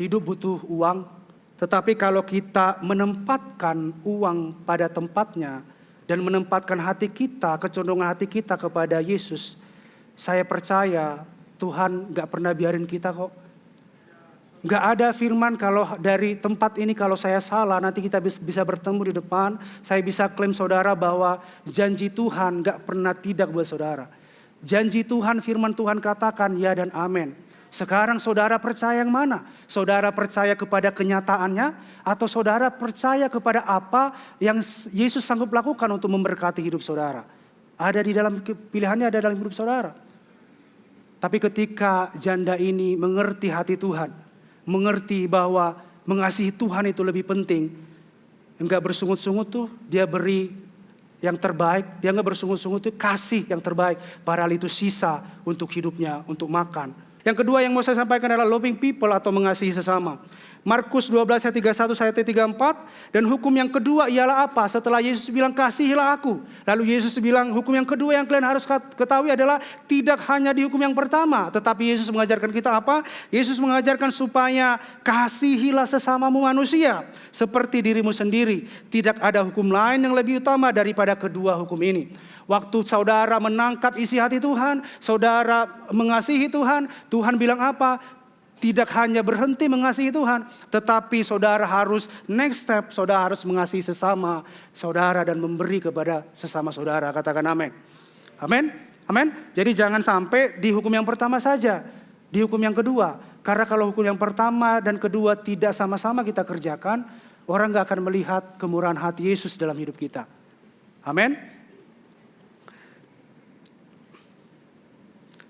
hidup butuh uang. Tetapi kalau kita menempatkan uang pada tempatnya dan menempatkan hati kita, kecondongan hati kita kepada Yesus, saya percaya Tuhan gak pernah biarin kita kok. Gak ada firman kalau dari tempat ini kalau saya salah nanti kita bisa bertemu di depan. Saya bisa klaim saudara bahwa janji Tuhan gak pernah tidak buat saudara. Janji Tuhan, firman Tuhan katakan ya dan amin. Sekarang saudara percaya yang mana? Saudara percaya kepada kenyataannya, atau saudara percaya kepada apa yang Yesus sanggup lakukan untuk memberkati hidup saudara? Ada di dalam pilihannya, ada dalam hidup saudara. Tapi ketika janda ini mengerti hati Tuhan, mengerti bahwa mengasihi Tuhan itu lebih penting, enggak bersungut-sungut tuh, dia beri yang terbaik, dia enggak bersungut-sungut tuh, kasih yang terbaik, padahal itu sisa untuk hidupnya, untuk makan. Yang kedua yang mau saya sampaikan adalah loving people atau mengasihi sesama. Markus 12 ayat 31 sampai 34. Dan hukum yang kedua ialah apa? Setelah Yesus bilang kasihilah aku, lalu Yesus bilang hukum yang kedua yang kalian harus ketahui adalah tidak hanya di hukum yang pertama, tetapi Yesus mengajarkan kita apa? Yesus mengajarkan supaya kasihilah sesamamu manusia seperti dirimu sendiri. Tidak ada hukum lain yang lebih utama daripada kedua hukum ini. Waktu saudara menangkap isi hati Tuhan, saudara mengasihi Tuhan, Tuhan bilang apa? Tidak hanya berhenti mengasihi Tuhan, tetapi saudara harus next step, saudara harus mengasihi sesama saudara dan memberi kepada sesama saudara. Katakan amin. Amin. Amin. Jadi jangan sampai di hukum yang pertama saja, di hukum yang kedua. Karena kalau hukum yang pertama dan kedua tidak sama-sama kita kerjakan, orang gak akan melihat kemurahan hati Yesus dalam hidup kita. Amin.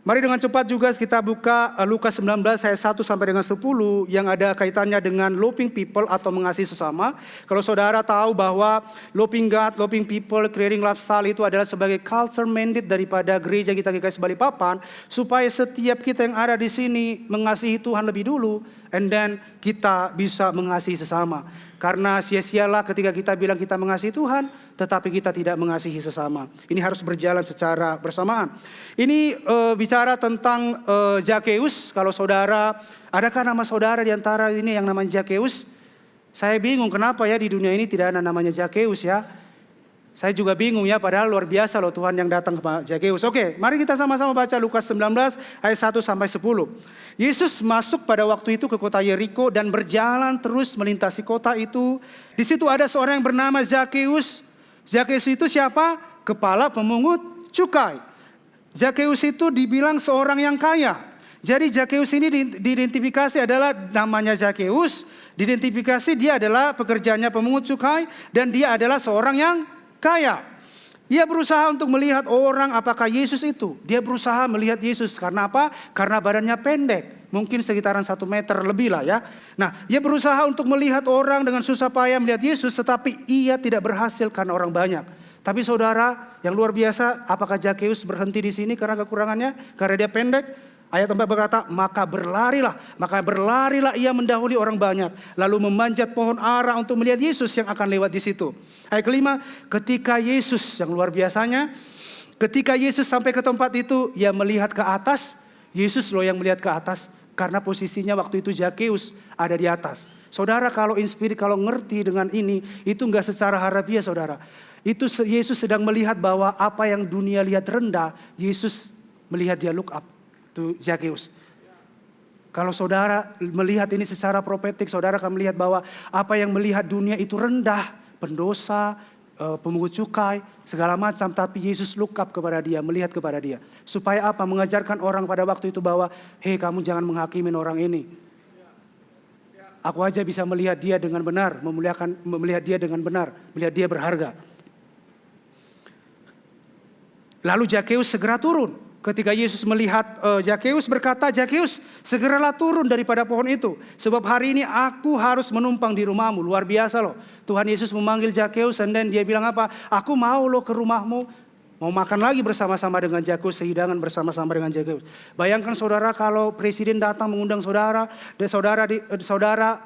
Mari dengan cepat juga kita buka Lukas 19 ayat 1 sampai dengan 10 yang ada kaitannya dengan loving people atau mengasihi sesama. Kalau saudara tahu bahwa loving God, loving people, creating lifestyle itu adalah sebagai culture mandate daripada gereja kita GKS Balikpapan, supaya setiap kita yang ada di sini mengasihi Tuhan lebih dulu, and then kita bisa mengasihi sesama. Karena sia-sialah ketika kita bilang kita mengasihi Tuhan, tetapi kita tidak mengasihi sesama. Ini harus berjalan secara bersamaan. Ini bicara tentang Zakeus. Kalau saudara, adakah nama saudara di antara ini yang namanya Zakeus? Saya bingung kenapa ya di dunia ini tidak ada namanya Zakeus ya. Saya juga bingung ya, padahal luar biasa loh Tuhan yang datang ke Zakeus. Oke, mari kita sama-sama baca Lukas 19 ayat 1 sampai 10. Yesus masuk pada waktu itu ke kota Yeriko dan berjalan terus melintasi kota itu. Di situ ada seorang yang bernama Zakeus. Zakeus itu siapa? Kepala pemungut cukai. Zakeus itu dibilang seorang yang kaya. Jadi Zakeus ini diidentifikasi adalah namanya Zakeus. Diidentifikasi dia adalah pekerjaannya pemungut cukai dan dia adalah seorang yang kaya. Ia berusaha untuk melihat orang apakah Yesus itu. Dia berusaha melihat Yesus. Karena apa? Karena badannya pendek. Mungkin sekitaran 1 meter lebih lah ya. Nah, ia berusaha untuk melihat orang dengan susah payah melihat Yesus. Tetapi ia tidak berhasil karena orang banyak. Tapi saudara yang luar biasa, apakah Zakheus berhenti di sini karena kekurangannya? Karena dia pendek? Ayat 4 berkata, maka berlarilah ia mendahului orang banyak, lalu memanjat pohon ara untuk melihat Yesus yang akan lewat di situ. Ayat kelima, ketika Yesus yang luar biasanya, ketika Yesus sampai ke tempat itu, ia melihat ke atas. Yesus loh yang melihat ke atas, karena posisinya waktu itu Zakheus ada di atas. Saudara kalau kalau ngerti dengan ini, itu enggak secara harafiah saudara. Itu Yesus sedang melihat bahwa apa yang dunia lihat rendah, Yesus melihat dia look up. Zakheus. Kalau saudara melihat ini secara profetik, saudara akan melihat bahwa apa yang melihat dunia itu rendah, pendosa, pemungut cukai, segala macam, tapi Yesus look up kepada dia, melihat kepada dia. Supaya apa? Mengajarkan orang pada waktu itu bahwa, hei kamu jangan menghakimin orang ini. Aku aja bisa melihat dia dengan benar, melihat dia dengan benar, melihat dia berharga. Lalu Zakheus segera turun. Ketika Yesus melihat Zakheus berkata, Zakheus segeralah turun daripada pohon itu. Sebab hari ini aku harus menumpang di rumahmu. Luar biasa loh. Tuhan Yesus memanggil Zakheus dan dia bilang apa? Aku mau lo ke rumahmu. Mau makan lagi bersama-sama dengan Zakheus. Sehidangan bersama-sama dengan Zakheus. Bayangkan saudara kalau presiden datang mengundang saudara. Dan saudara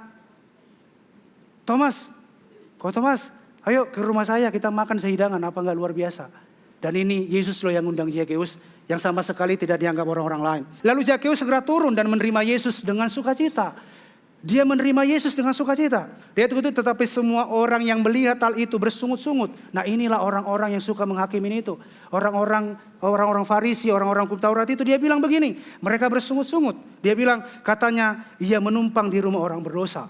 Thomas. Kau Thomas, ayo ke rumah saya kita makan sehidangan. Apa enggak luar biasa? Dan ini Yesus loh yang undang Zakheus, yang sama sekali tidak dianggap orang-orang lain. Lalu Zakheus segera turun dan menerima Yesus dengan sukacita. Dia menerima Yesus dengan sukacita. Dia itu tetapi semua orang yang melihat hal itu bersungut-sungut. Nah inilah orang-orang yang suka menghakimin itu. Orang-orang Farisi, orang-orang hukum Taurat itu dia bilang begini. Mereka bersungut-sungut. Dia bilang katanya ia menumpang di rumah orang berdosa.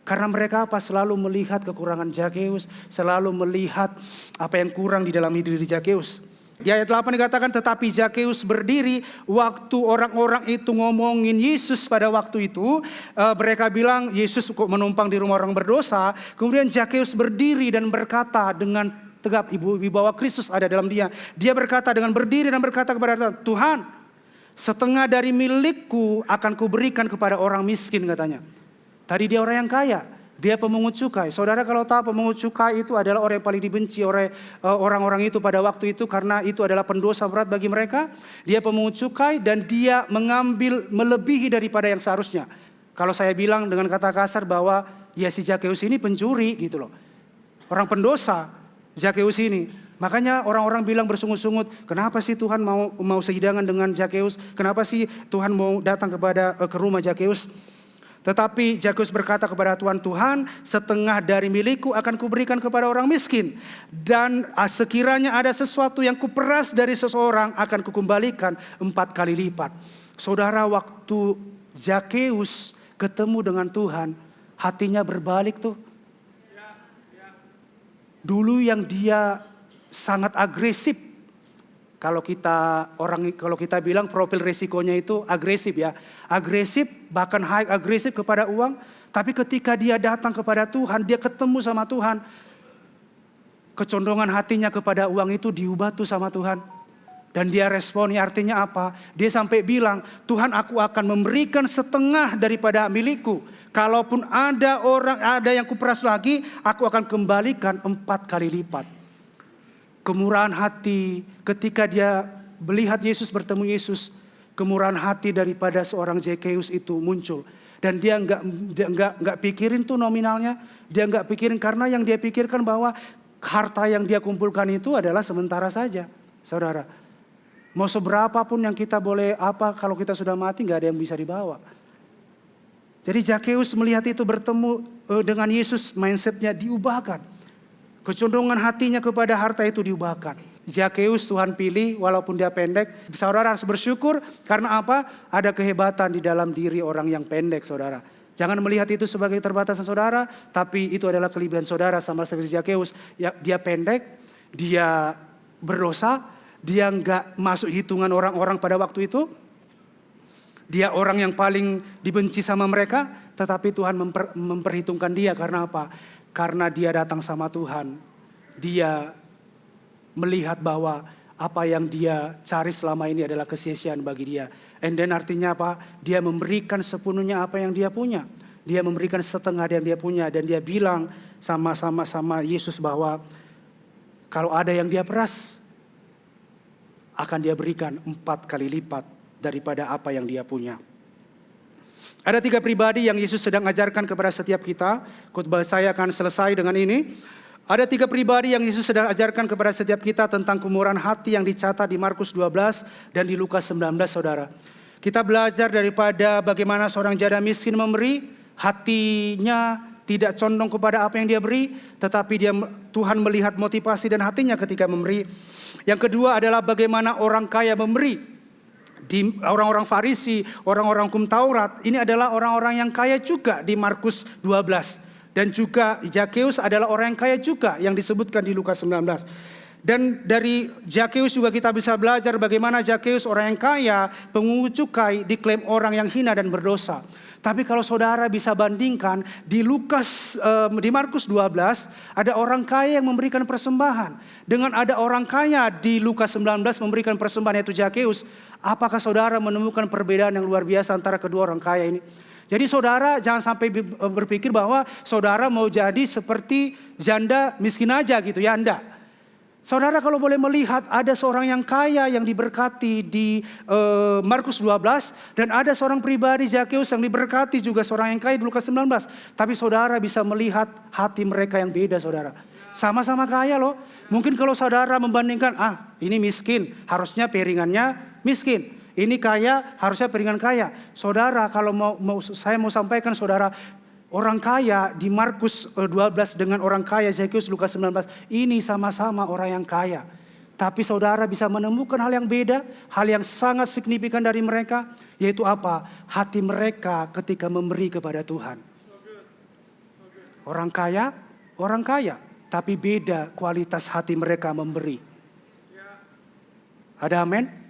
Karena mereka apa? Selalu melihat kekurangan Zakheus, selalu melihat apa yang kurang di dalam hidup Zakheus. Di ayat 8 dikatakan, tetapi Zakheus berdiri waktu orang-orang itu ngomongin Yesus pada waktu itu. Mereka bilang Yesus kok menumpang di rumah orang berdosa. Kemudian Zakheus berdiri dan berkata dengan tegap, wibawa Kristus ada dalam dia. Dia berkata dengan berdiri dan berkata kepada Tuhan, setengah dari milikku akan kuberikan kepada orang miskin katanya. Tadi dia orang yang kaya, dia pemungut cukai. Saudara kalau tahu pemungut cukai itu adalah orang yang paling dibenci oleh orang-orang itu pada waktu itu. Karena itu adalah pendosa berat bagi mereka. Dia pemungut cukai dan dia mengambil melebihi daripada yang seharusnya. Kalau saya bilang dengan kata kasar bahwa ya si Zakheus ini pencuri gitu loh. Orang pendosa Zakheus ini. Makanya orang-orang bilang bersungut-sungut, kenapa sih Tuhan mau sehidangan dengan Zakheus? Kenapa sih Tuhan mau datang ke rumah Zakheus? Tetapi Zakheus berkata kepada Tuhan, Tuhan setengah dari milikku akan kuberikan kepada orang miskin. Dan sekiranya ada sesuatu yang kuperas dari seseorang akan kukembalikan 4 kali lipat. Saudara waktu Zakheus ketemu dengan Tuhan, hatinya berbalik tuh. Dulu yang dia sangat agresif. Kalau kita bilang profil resikonya itu agresif ya. Agresif, bahkan high agresif kepada uang. Tapi ketika dia datang kepada Tuhan, dia ketemu sama Tuhan. Kecondongan hatinya kepada uang itu diubah tuh sama Tuhan. Dan dia responnya artinya apa? Dia sampai bilang, Tuhan aku akan memberikan setengah daripada milikku. Kalaupun ada yang kuperas lagi, aku akan kembalikan 4 kali lipat. Kemurahan hati ketika dia melihat Yesus, bertemu Yesus, kemurahan hati daripada seorang Zakheus itu muncul. Dan dia enggak pikirin tuh nominalnya, dia enggak pikirin karena yang dia pikirkan bahwa harta yang dia kumpulkan itu adalah sementara saja. Saudara, mau seberapa pun yang kita boleh kalau kita sudah mati enggak ada yang bisa dibawa. Jadi Zakheus melihat itu bertemu dengan Yesus, mindsetnya diubahkan. Kecondongan hatinya kepada harta itu diubahkan. Zakheus Tuhan pilih walaupun dia pendek. Saudara harus bersyukur karena apa? Ada kehebatan di dalam diri orang yang pendek saudara. Jangan melihat itu sebagai keterbatasan saudara. Tapi itu adalah kelebihan saudara sama seperti Zakheus. Dia pendek, dia berdosa, dia enggak masuk hitungan orang-orang pada waktu itu. Dia orang yang paling dibenci sama mereka. Tetapi Tuhan memperhitungkan dia karena apa? Karena dia datang sama Tuhan, dia melihat bahwa apa yang dia cari selama ini adalah kesia-siaan bagi dia. And then artinya apa? Dia memberikan sepenuhnya apa yang dia punya. Dia memberikan setengah yang dia punya. Dan dia bilang sama Yesus bahwa kalau ada yang dia peras, akan dia berikan 4 kali lipat daripada apa yang dia punya. Ada 3 pribadi yang Yesus sedang ajarkan kepada setiap kita. Khotbah saya akan selesai dengan ini. Ada 3 pribadi yang Yesus sedang ajarkan kepada setiap kita tentang kemurahan hati yang dicatat di Markus 12 dan di Lukas 19, saudara. Kita belajar daripada bagaimana seorang janda miskin memberi, hatinya tidak condong kepada apa yang dia beri, tetapi Tuhan melihat motivasi dan hatinya ketika memberi. Yang kedua adalah bagaimana orang kaya memberi. Di orang-orang Farisi, orang-orang hukum Taurat, ini adalah orang-orang yang kaya juga di Markus 12. Dan juga Zakeus adalah orang yang kaya juga yang disebutkan di Lukas 19. Dan dari Zakeus juga kita bisa belajar bagaimana Zakeus orang yang kaya, pengungut cukai, diklaim orang yang hina dan berdosa. Tapi kalau saudara bisa bandingkan di Markus 12 ada orang kaya yang memberikan persembahan. Dengan ada orang kaya di Lukas 19 memberikan persembahan yaitu Zakeus. Apakah saudara menemukan perbedaan yang luar biasa antara kedua orang kaya ini? Jadi saudara jangan sampai berpikir bahwa saudara mau jadi seperti janda miskin aja gitu ya, enggak. Saudara kalau boleh melihat ada seorang yang kaya yang diberkati di Markus 12. Dan ada seorang pribadi Zakeus yang diberkati juga seorang yang kaya di Lukas 19. Tapi saudara bisa melihat hati mereka yang beda saudara. Sama-sama kaya loh. Mungkin kalau saudara membandingkan, ini miskin harusnya piringannya miskin. Ini kaya harusnya piringan kaya. Saudara kalau saya mau sampaikan saudara, orang kaya di Markus 12 dengan orang kaya Zakeus Lukas 19. Ini sama-sama orang yang kaya. Tapi saudara bisa menemukan hal yang beda. Hal yang sangat signifikan dari mereka. Yaitu apa? Hati mereka ketika memberi kepada Tuhan. Orang kaya. Tapi beda kualitas hati mereka memberi. Ada amin?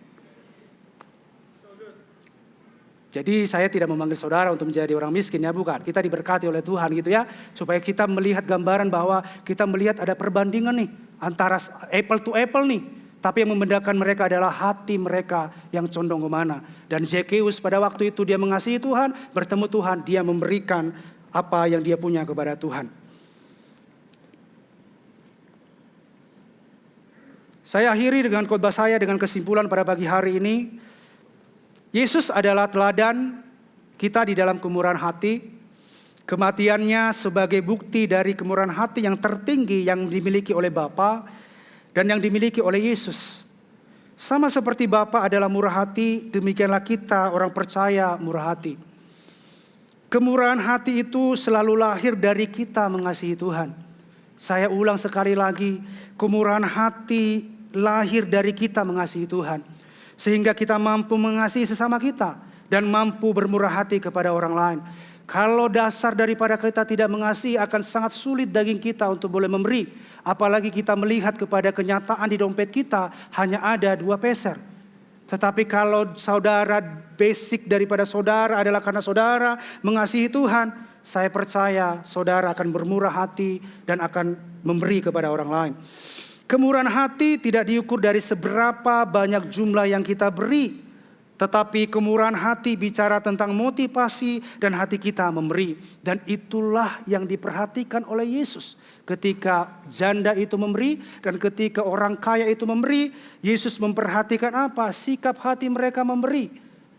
Jadi saya tidak memanggil saudara untuk menjadi orang miskin ya, bukan. Kita diberkati oleh Tuhan gitu ya. Supaya kita melihat gambaran bahwa kita melihat ada perbandingan nih. Antara apple to apple nih. Tapi yang membedakan mereka adalah hati mereka yang condong kemana. Dan Zakeus pada waktu itu dia mengasihi Tuhan, bertemu Tuhan, dia memberikan apa yang dia punya kepada Tuhan. Saya akhiri dengan khotbah saya dengan kesimpulan pada pagi hari ini. Yesus adalah teladan kita di dalam kemurahan hati. Kematiannya sebagai bukti dari kemurahan hati yang tertinggi yang dimiliki oleh Bapa dan yang dimiliki oleh Yesus. Sama seperti Bapa adalah murah hati, demikianlah kita orang percaya murah hati. Kemurahan hati itu selalu lahir dari kita mengasihi Tuhan. Saya ulang sekali lagi, kemurahan hati lahir dari kita mengasihi Tuhan. Sehingga kita mampu mengasihi sesama kita dan mampu bermurah hati kepada orang lain. Kalau dasar daripada kita tidak mengasihi, akan sangat sulit daging kita untuk boleh memberi. Apalagi kita melihat kepada kenyataan di dompet kita hanya ada 2 peser. Tetapi kalau saudara, basic daripada saudara adalah karena saudara mengasihi Tuhan, saya percaya saudara akan bermurah hati dan akan memberi kepada orang lain. Kemurahan hati tidak diukur dari seberapa banyak jumlah yang kita beri. Tetapi kemurahan hati bicara tentang motivasi dan hati kita memberi. Dan itulah yang diperhatikan oleh Yesus. Ketika janda itu memberi dan ketika orang kaya itu memberi. Yesus memperhatikan apa? Sikap hati mereka memberi.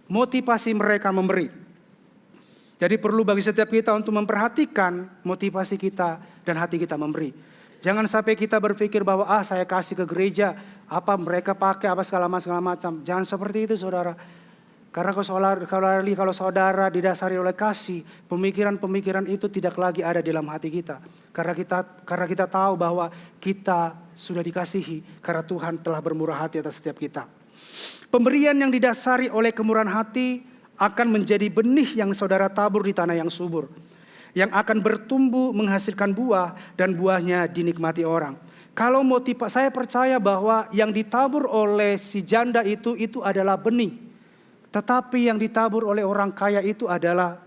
Motivasi mereka memberi. Jadi perlu bagi setiap kita untuk memperhatikan motivasi kita dan hati kita memberi. Jangan sampai kita berpikir bahwa saya kasih ke gereja, apa mereka pakai apa segala macam. Jangan seperti itu saudara. Karena kalau saudara didasari oleh kasih, pemikiran-pemikiran itu tidak lagi ada dalam hati kita. Karena kita tahu bahwa kita sudah dikasihi karena Tuhan telah bermurah hati atas setiap kita. Pemberian yang didasari oleh kemurahan hati akan menjadi benih yang saudara tabur di tanah yang subur. Yang akan bertumbuh menghasilkan buah dan buahnya dinikmati orang. Kalau saya percaya bahwa yang ditabur oleh si janda itu adalah benih. Tetapi yang ditabur oleh orang kaya itu adalah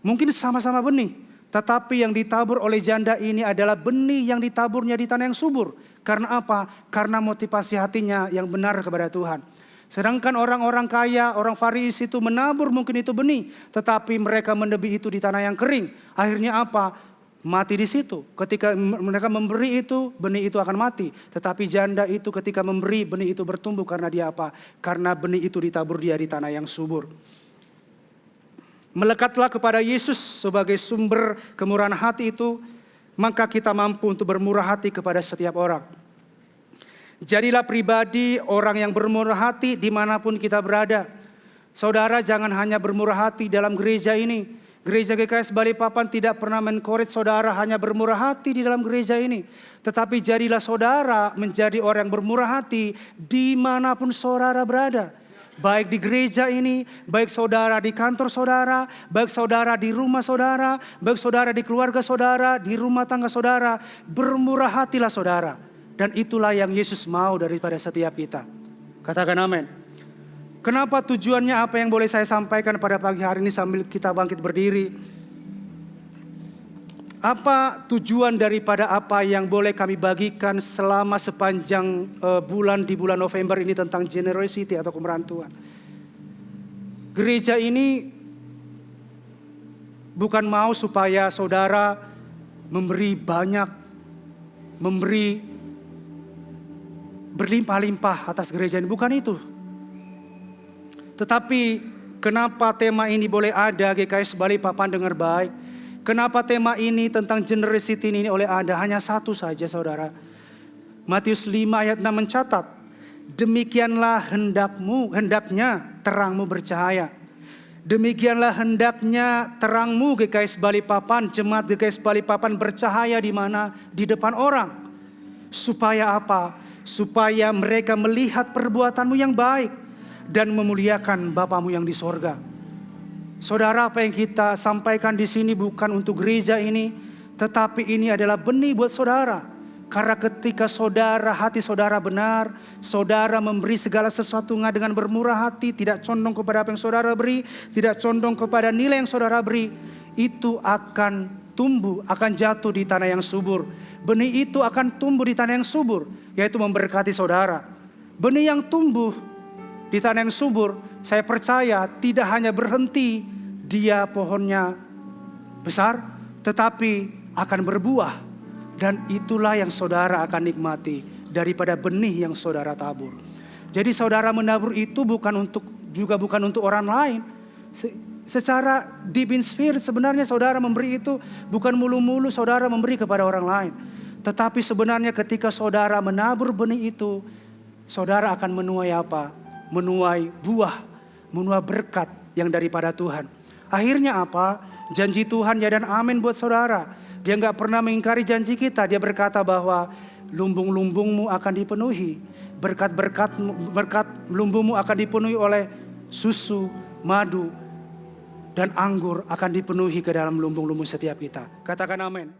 mungkin sama-sama benih. Tetapi yang ditabur oleh janda ini adalah benih yang ditaburnya di tanah yang subur. Karena apa? Karena motivasi hatinya yang benar kepada Tuhan. Sedangkan orang-orang kaya, orang Farisi itu menabur mungkin itu benih. Tetapi mereka menebih itu di tanah yang kering. Akhirnya apa? Mati di situ. Ketika mereka memberi itu, benih itu akan mati. Tetapi janda itu ketika memberi, benih itu bertumbuh. Karena dia apa? Karena benih itu ditabur dia di tanah yang subur. Melekatlah kepada Yesus sebagai sumber kemurahan hati itu, maka kita mampu untuk bermurah hati kepada setiap orang. Jadilah pribadi orang yang bermurah hati dimanapun kita berada. Saudara, jangan hanya bermurah hati dalam gereja ini. Gereja GKS Balikpapan tidak pernah menkoret saudara hanya bermurah hati di dalam gereja ini. Tetapi jadilah saudara menjadi orang yang bermurah hati dimanapun saudara berada. Baik di gereja ini, baik saudara di kantor saudara, baik saudara di rumah saudara, baik saudara di keluarga saudara, di rumah tangga saudara. Bermurah hatilah saudara. Dan itulah yang Yesus mau daripada setiap kita. Katakan amin. Kenapa tujuannya, apa yang boleh saya sampaikan pada pagi hari ini sambil kita bangkit berdiri? Apa tujuan daripada apa yang boleh kami bagikan selama sepanjang bulan di bulan November ini tentang generosity atau kemurahan Tuhan? Gereja ini bukan mau supaya saudara memberi banyak, memberi berlimpah-limpah atas gereja ini, bukan itu. Tetapi kenapa tema ini boleh ada GKS Balikpapan dengar baik? Kenapa tema ini tentang generosity ini oleh ada? Hanya satu saja saudara. Matius 5 ayat 6 mencatat, demikianlah hendaknya terangmu bercahaya. Demikianlah hendaknya terangmu GKS Balikpapan, jemaat GKS Balikpapan bercahaya di mana? Di depan orang. Supaya apa? Supaya mereka melihat perbuatanmu yang baik dan memuliakan Bapamu yang di sorga. Saudara, apa yang kita sampaikan di sini bukan untuk gereja ini, tetapi ini adalah benih buat saudara. Karena ketika saudara, hati saudara benar, saudara memberi segala sesuatunya dengan bermurah hati, tidak condong kepada apa yang saudara beri, tidak condong kepada nilai yang saudara beri, itu akan tumbuh, akan jatuh di tanah yang subur. Benih itu akan tumbuh di tanah yang subur, yaitu memberkati saudara. Benih yang tumbuh di tanah yang subur, saya percaya tidak hanya berhenti dia pohonnya besar, tetapi akan berbuah. Dan itulah yang saudara akan nikmati daripada benih yang saudara tabur. Jadi saudara menabur itu bukan untuk orang lain. Secara deep in spirit sebenarnya saudara memberi itu bukan mulu-mulu saudara memberi kepada orang lain. Tetapi sebenarnya ketika saudara menabur benih itu, saudara akan menuai apa? Menuai buah, menuai berkat yang daripada Tuhan. Akhirnya apa? Janji Tuhan ya dan amin buat saudara. Dia gak pernah mengingkari janji kita. Dia berkata bahwa lumbung-lumbungmu akan dipenuhi. Berkat lumbungmu akan dipenuhi oleh susu, madu, dan anggur akan dipenuhi ke dalam lumbung-lumbung setiap kita. Katakan amin.